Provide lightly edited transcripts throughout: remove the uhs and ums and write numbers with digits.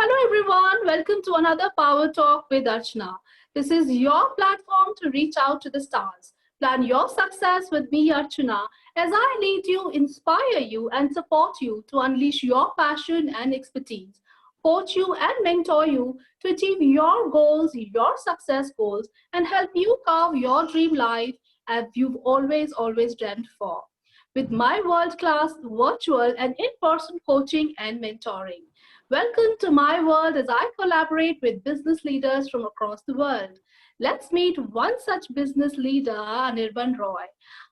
Hello everyone, welcome to another Power Talk with Archana. This is your platform to reach out to the stars. Plan your success with me, Archana, as I lead you, inspire you, and support you to unleash your passion and expertise, coach you and mentor you to achieve your goals, your success goals, and help you carve your dream life as you've always dreamt for. With my world class virtual and in person coaching and mentoring. Welcome to my world as I collaborate with business leaders from across the world. Let's meet one such business leader, Anirban Roy.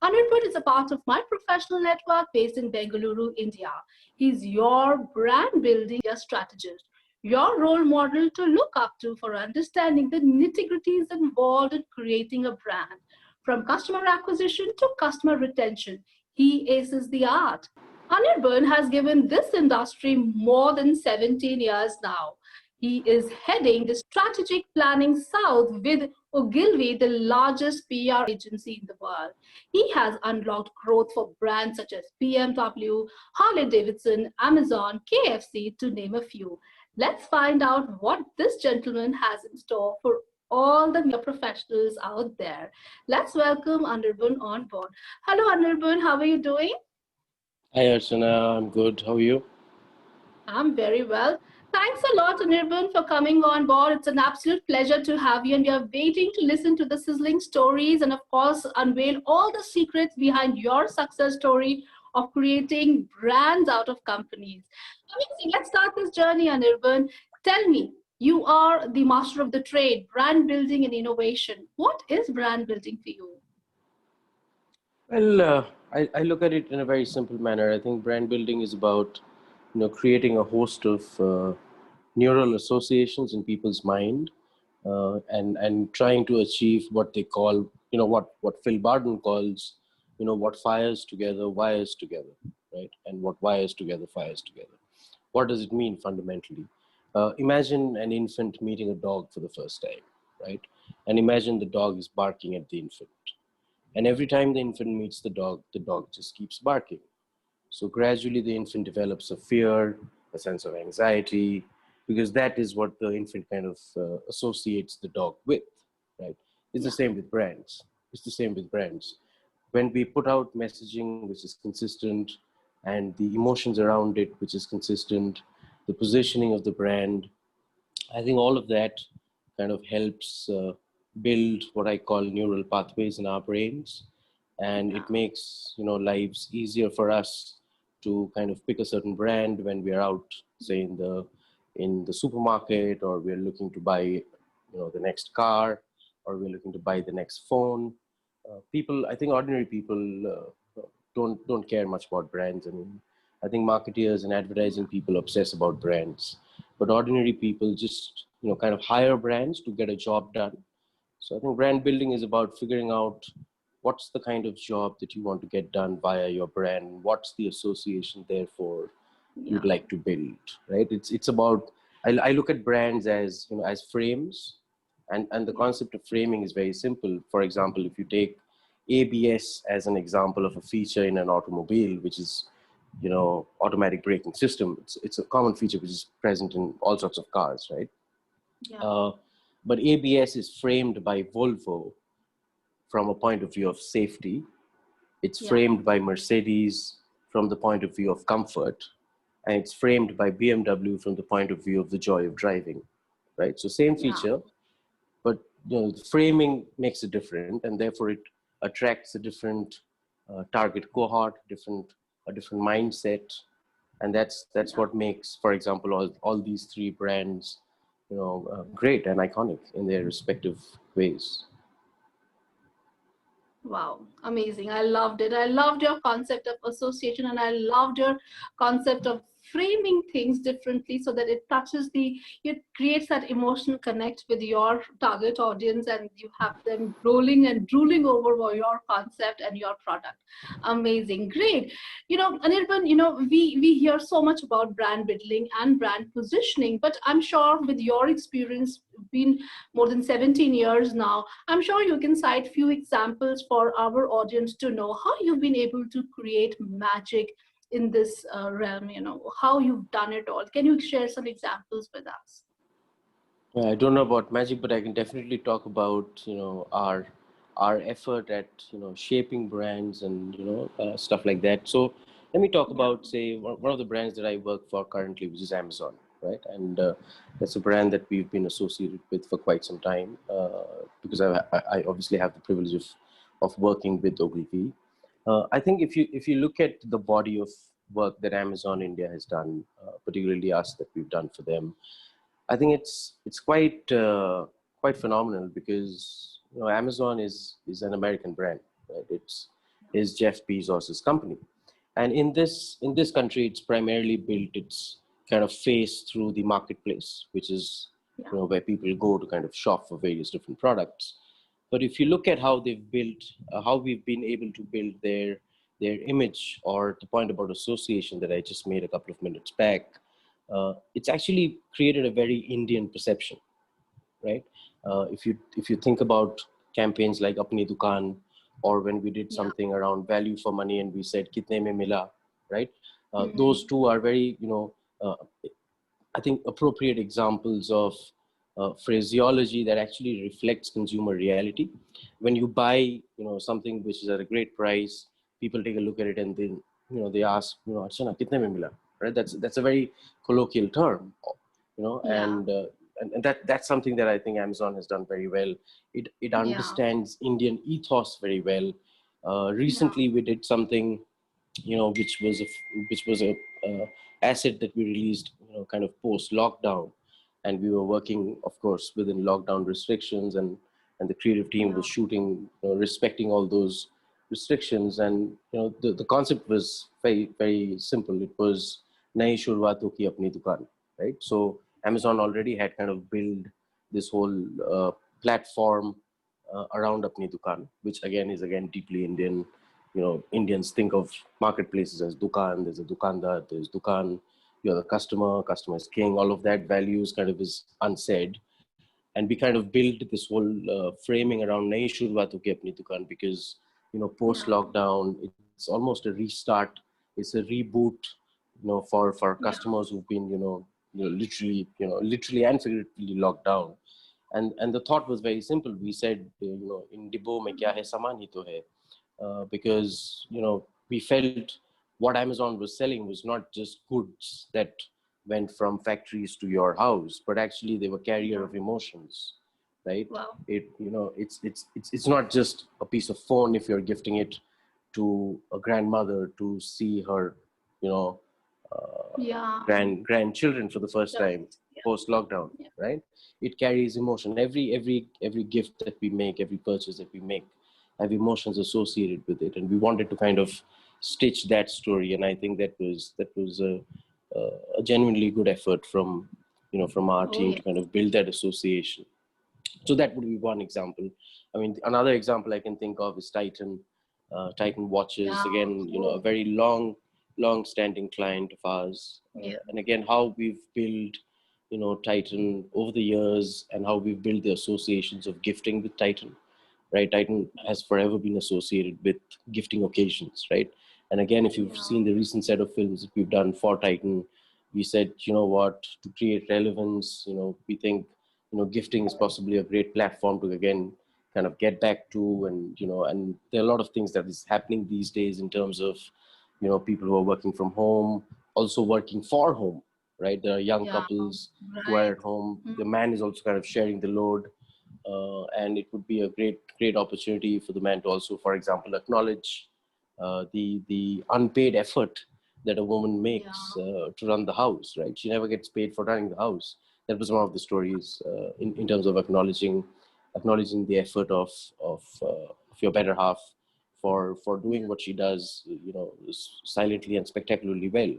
Anirban is a part of my professional network based in Bengaluru, India. He's your brand building strategist, your role model to look up to for understanding the nitty-gritties involved in creating a brand. From customer acquisition to customer retention, he aces the art. Anirban has given this industry more than 17 years now. He is heading the strategic planning south with Ogilvy, the largest PR agency in the world. He has unlocked growth for brands such as BMW, Harley Davidson, Amazon, KFC, to name a few. Let's find out what this gentleman has in store for all the media professionals out there. Let's welcome Anirban on board. Hello, Anirban. How are you doing? Hi Archana, I'm good. How are you? I'm very well. Thanks a lot, Anirban, for coming on board. It's an absolute pleasure to have you, and we are waiting to listen to the sizzling stories and, of course, unveil all the secrets behind your success story of creating brands out of companies. Amazing. Let's start this journey, Anirban. Tell me, you are the master of the trade, brand building and innovation. What is brand building for you? Well, I look at it in a very simple manner. I think brand building is about, creating a host of neural associations in people's mind, and trying to achieve what they call, what Phil Barden calls, what fires together wires together, right? And what wires together fires together. What does it mean fundamentally? Imagine an infant meeting a dog for the first time, right? And imagine the dog is barking at the infant. And every time the infant meets the dog just keeps barking. So gradually the infant develops a fear, a sense of anxiety, because that is what the infant kind of associates the dog with, right? It's the same with brands. It's the same with brands. When we put out messaging which is consistent and the emotions around it, which is consistent, the positioning of the brand, I think all of that kind of helps build what I call neural pathways in our brains, and it makes lives easier for us to kind of pick a certain brand when we are out, say in the supermarket, or we're looking to buy the next car, or we're looking to buy the next phone. People, I think, ordinary people don't care much about brands. I mean, I think marketeers and advertising people obsess about brands, but ordinary people just kind of hire brands to get a job done. So I think brand building is about figuring out what's the kind of job that you want to get done via your brand. What's the association therefore you'd like to build, right? It's about, I look at brands as as frames, and the concept of framing is very simple. For example, if you take ABS as an example of a feature in an automobile, which is automatic braking system. It's a common feature which is present in all sorts of cars, right? Yeah. But ABS is framed by Volvo from a point of view of safety. It's framed by Mercedes from the point of view of comfort, and it's framed by BMW from the point of view of the joy of driving, right? So same feature, but the framing makes it different, and therefore it attracts a different target cohort, a different mindset, and that's what makes, for example, all these three brands great and iconic in their respective ways. Wow, amazing. I loved it. I loved your concept of association, and I loved your concept of framing things differently so that it creates that emotional connect with your target audience, and you have them rolling and drooling over your concept and your product. Amazing. Great. Anirban, we hear so much about brand building and brand positioning, but I'm sure with your experience, been more than 17 years now, I'm sure you can cite few examples for our audience to know how you've been able to create magic in this realm, how you've done it all. Can you share some examples with us? I don't know about magic, but I can definitely talk about our effort at shaping brands and stuff like that. So let me talk Yeah, about, say, one of the brands that I work for currently, which is Amazon, right? And that's a brand that we've been associated with for quite some time, because I obviously have the privilege of working with Ogilvy. I think if you look at the body of work that Amazon India has done, particularly us that we've done for them, I think it's quite phenomenal, because Amazon is an American brand, right? It's is Jeff Bezos's company, and in this country, it's primarily built its kind of face through the marketplace, which is yeah, where people go to kind of shop for various different products. But if you look at how they've built, how we've been able to build their image, or the point about association that I just made a couple of minutes back, it's actually created a very Indian perception, right? If you think about campaigns like Apni Dukan, or when we did yeah. something around value for money and we said Kitne mein mila, right? Those Mm, two are very, uh, I think, appropriate examples of phraseology that actually reflects consumer reality. When you buy, something which is at a great price, people take a look at it and then, they ask, "Achha, kitne mein mila?" Right? That's a very colloquial term, yeah, and that's something that I think Amazon has done very well. It yeah, understands Indian ethos very well. yeah, Recently, we did something, which was a asset that we released, kind of post lockdown, and we were working, of course, within lockdown restrictions, and the creative team yeah, was shooting, respecting all those restrictions, and the concept was very very simple. It was nayi shurwato ki apni dukan, right? So Amazon already had kind of built this whole platform around apni dukan, which again is again deeply Indian. Indians think of marketplaces as dukan. There's a dukandar, there's dukan. You're the customer is king. All of that values kind of is unsaid, and we kind of built this whole framing around nahi shurwaat ho gayi apni dukan, because post yeah, lockdown, it's almost a restart. It's a reboot, for yeah, customers who've been literally and figuratively locked down. And the thought was very simple. We said, in Dibo mein kya hai, saman hi to hai. Because we felt what Amazon was selling was not just goods that went from factories to your house, but actually they were carrier yeah. of emotions, right? Wow. It's not just a piece of phone if you're gifting it to a grandmother to see her, you know Yeah. grandchildren for the first Right. time post lockdown, Yeah. right? It carries emotion. Every gift that we make, every purchase that we make, have emotions associated with it, and we wanted to kind of stitch that story. And I think that was a genuinely good effort from our Oh, team yeah. to kind of build that association. So that would be one example. I mean, another example I can think of is Titan watches. Yeah. Again, a Oh, very long standing client of ours. yeah. And again, how we've built, Titan over the years, and how we've built the associations of gifting with Titan, right? Titan has forever been associated with gifting occasions, right? And again, if you've Yeah. seen the recent set of films that we've done for Titan, we said, what, to create relevance, we think, gifting is possibly a great platform to again kind of get back to, and there are a lot of things that is happening these days in terms of, people who are working from home, also working for home, right? There are young Yeah. couples who are Right. at home. Mm, The man is also kind of sharing the load, and it would be a great opportunity for the man to also, for example, acknowledge the unpaid effort that a woman yeah. makes to run the house, right? She never gets paid for running the house. That was one of the stories, in terms of acknowledging the effort of your better half for doing Yeah. what she does, silently and spectacularly well.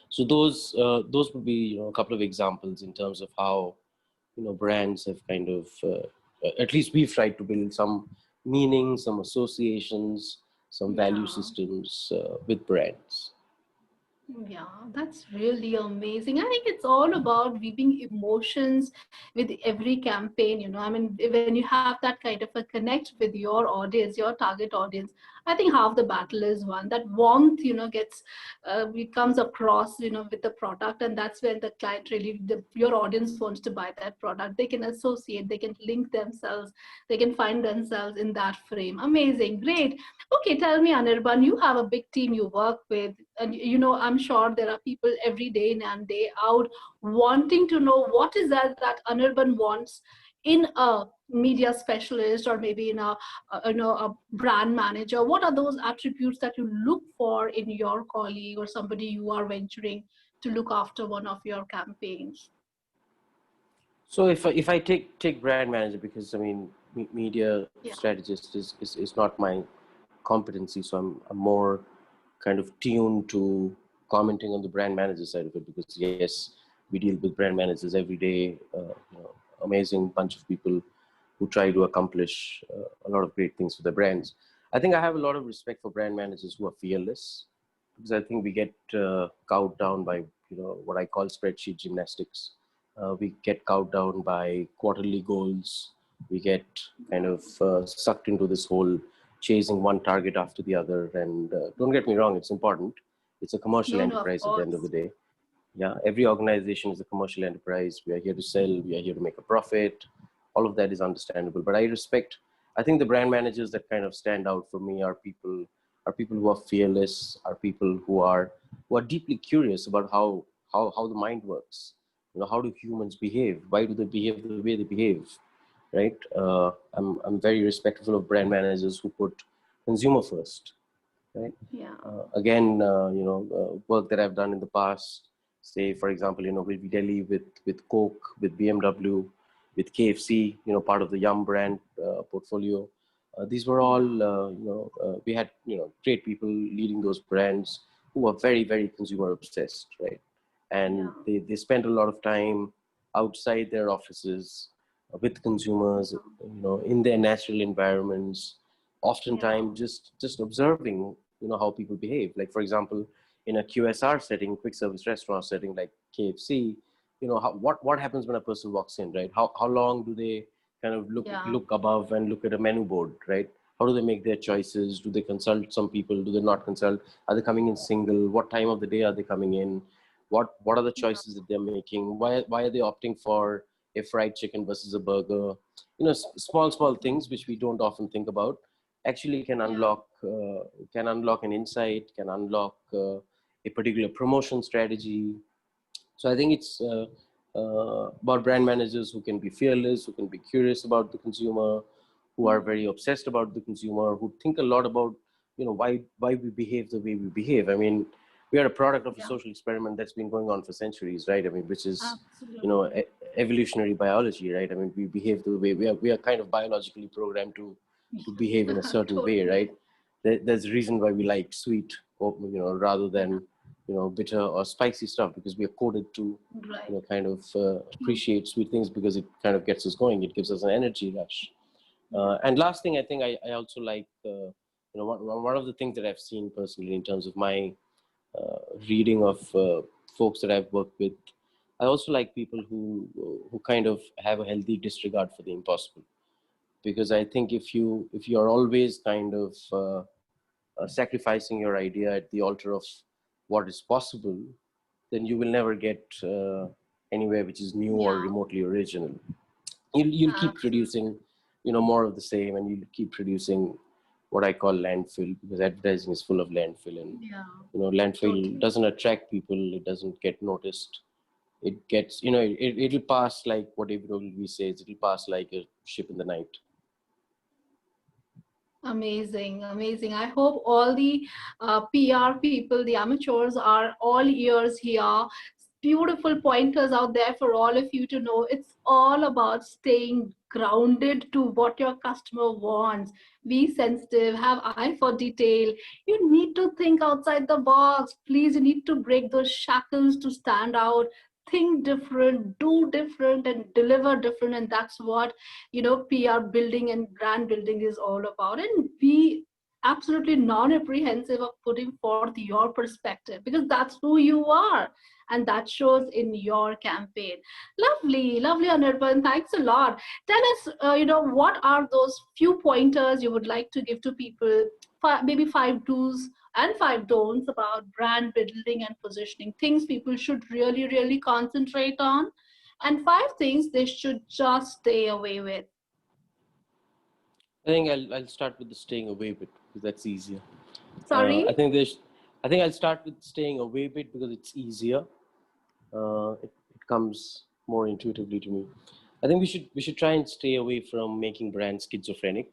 So those would be, a couple of examples in terms of how, brands have kind of, at least we've tried to build some meaning, some associations, some value Yeah. systems with brands. Yeah, that's really amazing. I think it's all about weaving emotions with every campaign. I mean, when you have that kind of a connect with your audience, your target audience, I think half the battle is won. That warmth, gets it comes across, with the product, and that's when the client really, your audience wants to buy that product. They can associate, they can link themselves, they can find themselves in that frame. Amazing, great. Okay, tell me, Anirban, you have a big team you work with, and I'm sure there are people every day in and day out wanting to know what is that Anirban wants in a media specialist, or maybe in a brand manager. What are those attributes that you look for in your colleague or somebody you are venturing to look after one of your campaigns? So if I take brand manager, because I mean media Yeah, strategist is not my competency, so I'm more kind of tuned to commenting on the brand manager side of it, because yes, we deal with brand managers every day, amazing bunch of people who try to accomplish a lot of great things for their brands. I think I have a lot of respect for brand managers who are fearless, because I think we get cowed down by what I call spreadsheet gymnastics. We get cowed down by quarterly goals. We get kind of sucked into this whole chasing one target after the other. And don't get me wrong, it's important. It's a commercial no, no, of enterprise at the end of the course. day. Yeah, every organization is a commercial enterprise. We are here to sell, we are here to make a profit. All of that is understandable. But I think the brand managers that kind of stand out for me are people who are fearless, are people who are deeply curious about how the mind works. How do humans behave? Why do they behave the way they behave? Right? I'm very respectful of brand managers who put consumer first, right? Yeah, Again, work that I've done in the past, say, for example, with Delhi, with Coke, with BMW, with KFC, part of the Yum brand portfolio. These were all, yeah, we had, great people leading those brands who were very, very consumer obsessed, right? And yeah, they spent a lot of time outside their offices with consumers, in their natural environments, yeah, oftentimes just observing how people behave. Like, for example, in a QSR setting, quick service restaurant setting, like KFC, what happens when a person walks in, right? How long do they kind of yeah, look above and look at a menu board, right? How do they make their choices? Do they consult some people? Do they not consult? Are they coming in single? What time of the day are they coming in? What are the yeah, choices that they're making? Why are they opting for a fried chicken versus a burger? Small things which we don't often think about actually yeah, can unlock an insight, can unlock a particular promotion strategy. So I think it's about brand managers who can be fearless, who can be curious about the consumer, who are very obsessed about the consumer, who think a lot about why we behave the way we behave. I mean, we are a product of a yeah, social experiment that's been going on for centuries, right? I mean, which is absolutely. evolutionary biology, right? I mean, we behave the way we are kind of biologically programmed to behave in a certain way, right? Totally. There's a reason why we like sweet, or rather Yeah, than bitter or spicy stuff, because we are coded to right. kind of True. appreciate sweet things, because it kind of gets us going. It gives us an energy rush. Yeah, And last thing, I think I also like one of the things that I've seen personally in terms of my reading of folks that I've worked with. I also like people who kind of have a healthy disregard for the impossible, because I think if you are always kind of sacrificing your idea at the altar of what is possible, then you will never get anywhere which is new or yeah, remotely original. You'll keep absolutely. producing, more of the same, and you'll keep producing what I call landfill, because advertising is full of landfill, and Yeah, landfill totally. doesn't attract people. It doesn't get noticed. It gets, it'll pass like what David Ogilvy says. It'll pass like a ship in the night. Amazing, amazing. I hope all the PR people, the amateurs, are all ears here. Beautiful pointers out there for all of you to know. It's all about staying grounded to what your customer wants. Be sensitive, have eye for detail. You need to think outside the box. Please, you need to break those shackles to stand out. Think different, do different, and deliver different. And that's what PR building and brand building is all about. And be absolutely non-apprehensive of putting forth your perspective, because that's who you are. and that shows in your campaign. Lovely, lovely, Anirban. Thanks a lot. Tell us, what are those few pointers you would like to give to people, maybe five do's and five don'ts about brand building and positioning, things people should really, really concentrate on, and five things they should just stay away with. I think I'll start with the staying away bit because that's easier. I Sorry? think I think I'll start with staying away bit because it's easier. It comes more intuitively to me. I think we should try and stay away from making brands schizophrenic.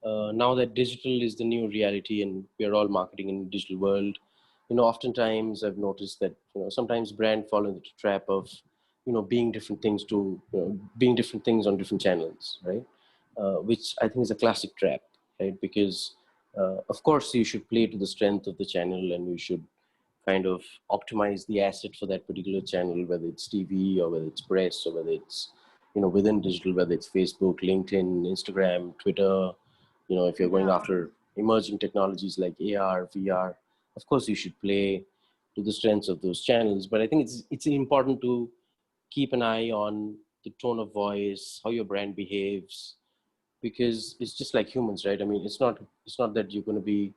Now that digital is the new reality and we are all marketing in the digital world, oftentimes I've noticed that sometimes brand fall into the trap of being different things to being different things on different channels, right? Which I think is a classic trap, right? Because of course you should play to the strength of the channel and you should kind of optimize the asset for that particular channel, whether it's TV or whether it's press or whether it's within digital, whether it's Facebook, LinkedIn, Instagram, Twitter. If you're going Yeah, after emerging technologies like AR, VR, of course you should play to the strengths of those channels. But I think it's important to keep an eye on the tone of voice, how your brand behaves, because it's just like humans, right? I mean, it's not that you're going to be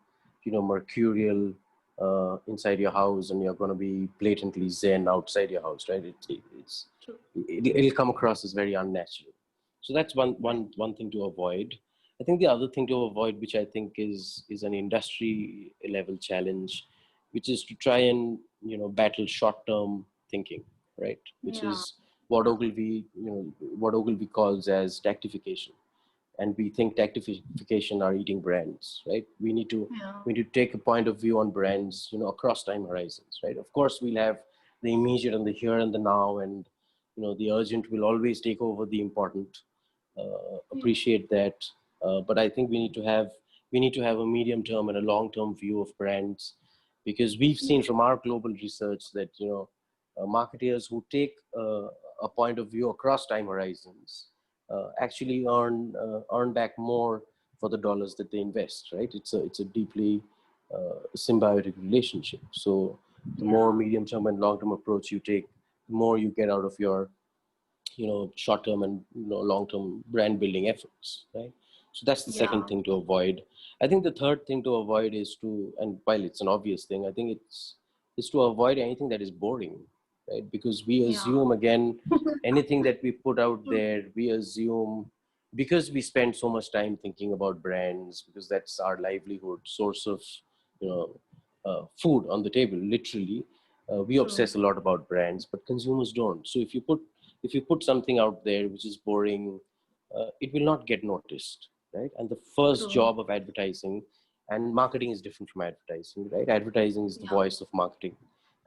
mercurial inside your house and you're going to be blatantly zen outside your house, right? true. It'll come across as very unnatural. So that's Right. one thing to avoid. I think the other thing to avoid, which I think is an industry level challenge, which is to try and battle short term thinking, right? Which Yeah, is what Ogilvy calls as tactification, and we think tactification are eating brands, right? yeah, We need to take a point of view on brands, across time horizons, right? Of course, we'll have the immediate and the here and the now, and the urgent will always take over the important. yeah, Appreciate that, but I think we need to have a medium term and a long term view of brands, because we've seen from our global research that marketeers who take a point of view across time horizons actually earn back more for the dollars that they invest. Right? It's a deeply symbiotic relationship. So the more yeah, medium term and long term approach you take, the more you get out of your short term and long term brand building efforts. Right? So that's the second yeah, thing to avoid. I think the third thing to avoid is to, and while it's an obvious thing, I think it's is to avoid anything that is boring, right? Because we yeah. assume, again, anything that we put out there, we assume, because we spend so much time thinking about brands, because that's our livelihood, source of you know food on the table, literally. We True, obsess a lot about brands, but consumers don't. So if you put something out there which is boring, it will not get noticed, right? And the first true. job of advertising, and marketing is different from advertising, right? Advertising is the Yeah, voice of marketing,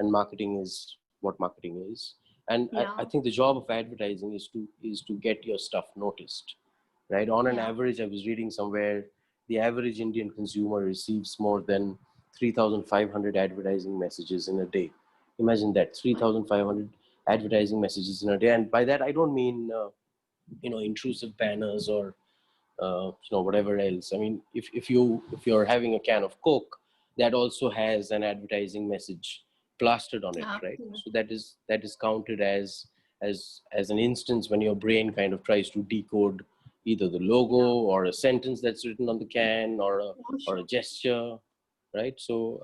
and marketing is what marketing is. And I yeah, think the job of advertising is to get your stuff noticed, right? On an yeah. average, I was reading somewhere, the average Indian consumer receives more than 3,500 advertising messages in a day. Imagine that, Right. 3,500 advertising messages in a day. And by that, I don't mean intrusive banners or whatever else. I mean, if you're having a can of Coke, that also has an advertising message plastered on it, right? So Absolutely. that is counted as an instance when your brain kind of tries to decode either the logo Yeah, or a sentence that's written on the can, or a for or a sure. gesture, right? So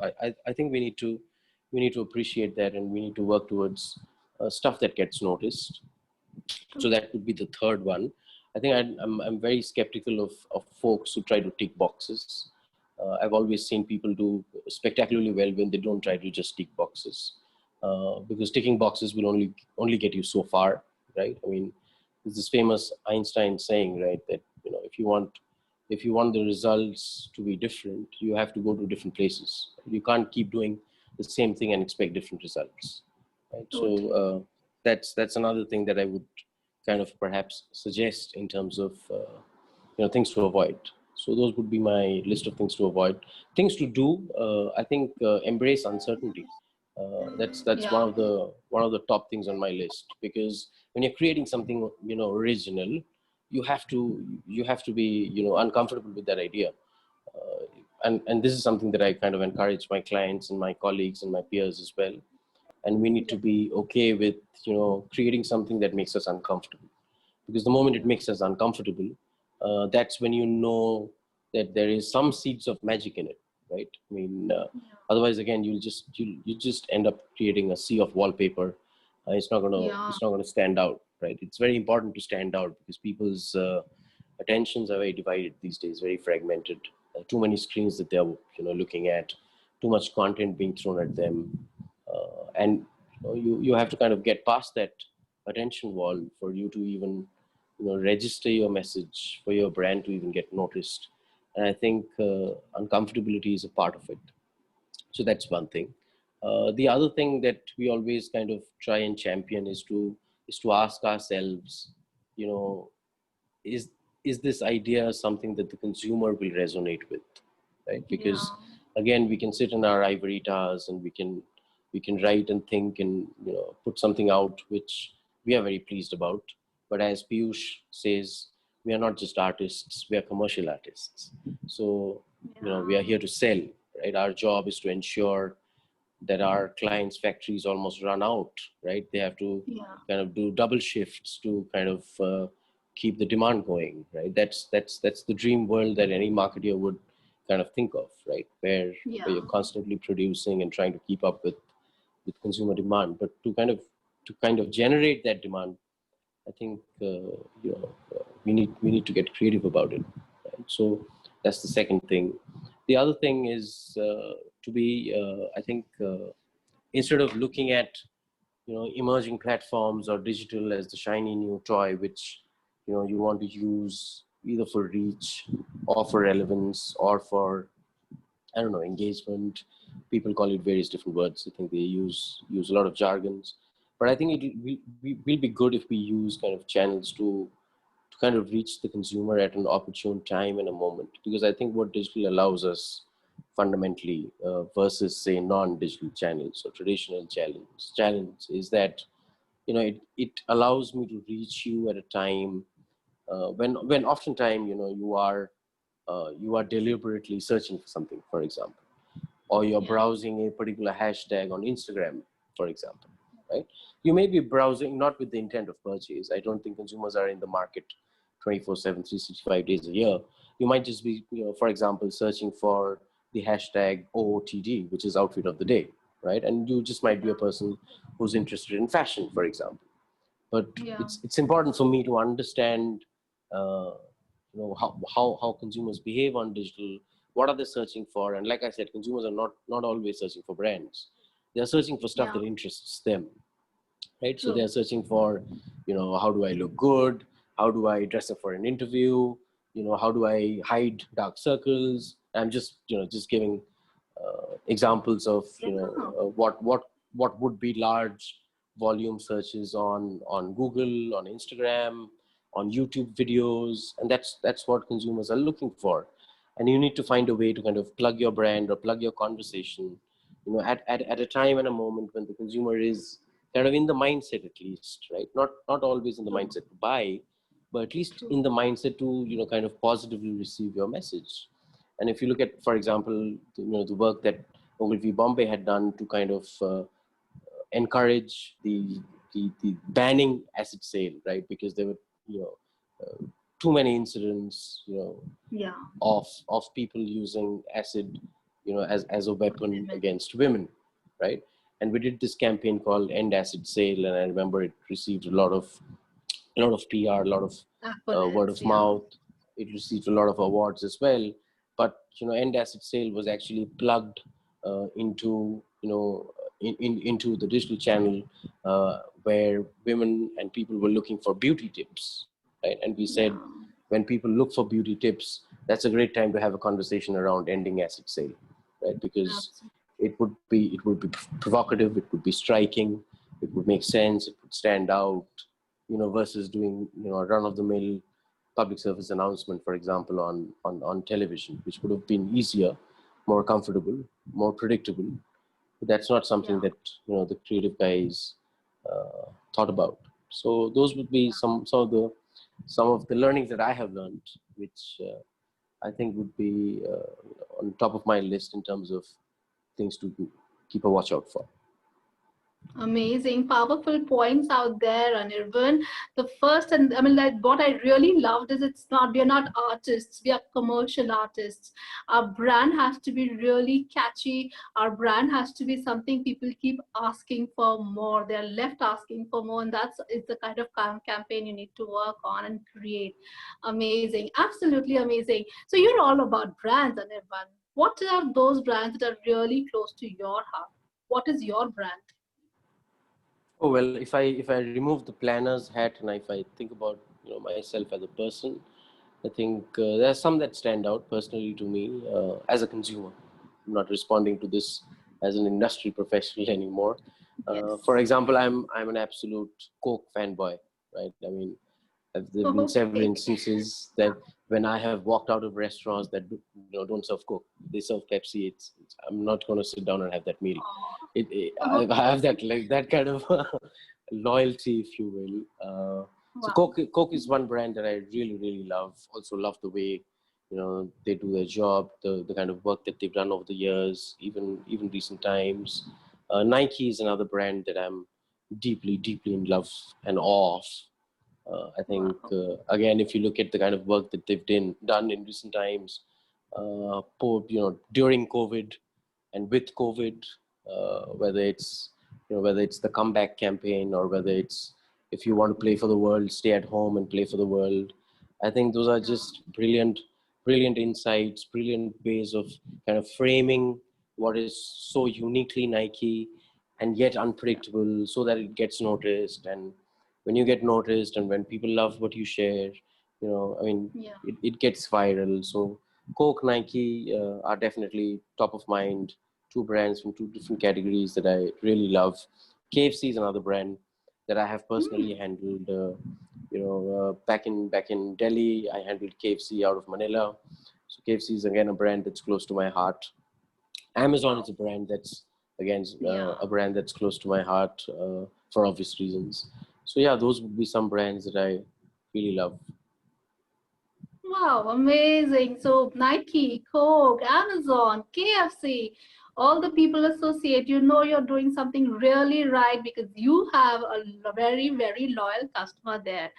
I think we need to appreciate that, and we need to work towards stuff that gets noticed. So True. that would be the third one. I think I'm very skeptical of folks who try to tick boxes. I've always seen people do spectacularly well when they don't try to just tick boxes, because ticking boxes will only get you so far, right? I mean, there's this famous Einstein saying, right, that if you want the results to be different, you have to go to different places. You can't keep doing the same thing and expect different results, right? So Totally. that's another thing that I would kind of perhaps suggest in terms of things to avoid. So those would be my list of things to avoid. Things to do, I think embrace uncertainty. That's one Yeah, of the top things on my list, because when you're creating something original, you have to be uncomfortable with that idea. And this is something that I kind of encourage my clients and my colleagues and my peers as well. and we need to Yeah. be okay with, creating something that makes us uncomfortable. Because the moment it makes us uncomfortable, that's when you know that there is some seeds of magic in it, right? I mean, otherwise, again, you just end up creating a sea of wallpaper. Yeah. It's not gonna stand out, right? It's very important to stand out because people's attentions are very divided these days, very fragmented. Too many screens that they're looking at, too much content being thrown at them, and you have to kind of get past that attention wall for you to even register your message, for your brand to even get noticed. And I think uncomfortability is a part of it. So that's one thing. The other thing that we always kind of try and champion is to ask ourselves, you know is is this idea something that the consumer will resonate with, right? Because Yeah. again, we can sit in our ivory towers and we can write and think and put something out which we are very pleased about. But as Piyush says, we are not just artists, we are commercial artists. So we are Yeah. here to sell, right? Our job is to ensure that our clients' factories almost run out, right? They have to Yeah. kind of do double shifts to kind of keep the demand going, right? That's the dream world that any marketer would kind of think of, right? Where Yeah. you're constantly producing and trying to keep up with consumer demand, but to kind of generate that demand, I think we need to get creative about it. Right? So that's the second thing. The other thing is to be, I think, instead of looking at emerging platforms or digital as the shiny new toy, which you want to use either for reach or for relevance or for, I don't know, engagement. People call it various different words. I think they use a lot of jargons, but I think we will be good if we use kind of channels to kind of reach the consumer at an opportune time and a moment. Because I think what digital allows us fundamentally versus say non-digital channels or traditional channels is that it allows me to reach you at a time when oftentimes you are deliberately searching for something, for example, or you're Yeah. browsing a particular hashtag on Instagram, for example, right? You may be browsing not with the intent of purchase. I don't think consumers are in the market 24/7, 365 days a year. You might just be, for example, searching for the hashtag OOTD, which is outfit of the day, right? And you just might be a Yeah. person who's interested in fashion, for example. But Yeah. it's important for me to understand uh, how consumers behave on digital. What are they searching for? And like I said, consumers are not always searching for brands. They are searching for stuff Yeah. that interests them, right? So they are True. searching for, how do I look good? How do I dress up for an interview? How do I hide dark circles? I'm just giving examples of Yeah. what would be large volume searches on Google, on Instagram, on YouTube videos, and that's what consumers are looking for. And you need to find a way to kind of plug your brand or plug your conversation, at a time and a moment when the consumer is kind of in the mindset, at least, right? Not always in the True. mindset to buy, but at least True. in the mindset to kind of positively receive your message. And if you look at, for example, the work that Ogilvy Bombay had done to kind of encourage the banning acid sale, right? Because there were too many incidents, Yeah. of people using acid, as a weapon Women. against women, right? And we did this campaign called End Acid Sale, and I remember it received a lot of PR, a lot of word Accolades. of Yeah. mouth. It received a lot of awards as well. But End Acid Sale was actually plugged into into the digital channel where women and people were looking for beauty tips, right? And we said, Yeah. when people look for beauty tips, that's a great time to have a conversation around ending acid sale, right? Because Absolutely. it would be provocative, it would be striking, it would make sense, it would stand out, versus doing a run of the mill public service announcement, for example, on television, which would have been easier, more comfortable, more predictable. But that's not something Yeah. that the creative guys thought about. So those would be some of the learnings that I have learned, which I think would be on top of my list in terms of things to keep a watch out for. Amazing, powerful points out there, Anirban. The first, and I mean, like, what I really loved is it's not, we are not artists, we are commercial artists. Our brand has to be really catchy. Our brand has to be something people keep asking for more. They're left asking for more, and that's is the kind of campaign you need to work on and create. Amazing, absolutely amazing. So, you're all about brands, Anirban. What are those brands that are really close to your heart? What is your brand? Oh well, if I remove the planner's hat and if I think about myself as a person, I think there are some that stand out personally to me as a consumer. I'm not responding to this as an industry professional anymore. For Yes. example, I'm an absolute Coke fanboy, right? I mean, there have been several Okay. instances that when I have walked out of restaurants that don't serve Coke, they serve Pepsi. I'm not going to sit down and have that meal. I Okay. have that like that kind of loyalty, if you will. So Wow. Coke is one brand that I really love. Also love the way they do their job, the kind of work that they've done over the years, even recent times. Nike is another brand that I'm deeply in love and awe of. I think Wow. again, if you look at the kind of work that they've done in recent times, during COVID and with COVID, whether it's the comeback campaign or whether it's if you want to play for the world, stay at home and play for the world. I think those are Yeah. just brilliant insights, brilliant ways of kind of framing what is so uniquely Nike and yet Yeah. unpredictable, so that it gets noticed. And when you get noticed and when people love what you share, I mean, Yeah. it gets viral. So Coke, Nike are definitely top of mind. Two brands from two different categories that I really love. KFC is another brand that I have personally Hmm. handled. Back in Delhi, I handled KFC out of Manila. So KFC is again a brand that's close to my heart. Amazon is Wow. a brand that's again Yeah. a brand that's close to my heart for obvious reasons. So yeah, those would be some brands that I really love. Wow, amazing. So Nike, Coke, Amazon, KFC, all the people associate, you're doing something really right because you have a very loyal customer there.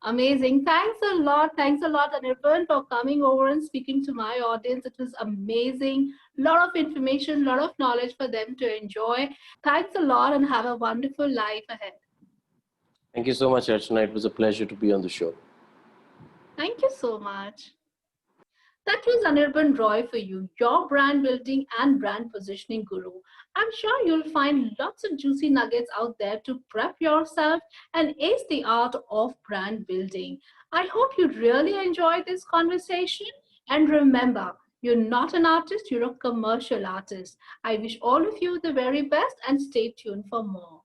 Amazing. Thanks a lot. Thanks a lot, Anirban, for coming over and speaking to my audience. It was amazing. Lot of information, lot of knowledge for them to enjoy. Thanks a lot and have a wonderful life ahead. Thank you so much, Archana. It was a pleasure to be on the show. Thank you so much. That was Anirban Roy for you, your brand building and brand positioning guru. I'm sure you'll find lots of juicy nuggets out there to prep yourself and ace the art of brand building. I hope you really enjoyed this conversation. And remember, you're not an artist, you're a commercial artist. I wish all of you the very best and stay tuned for more.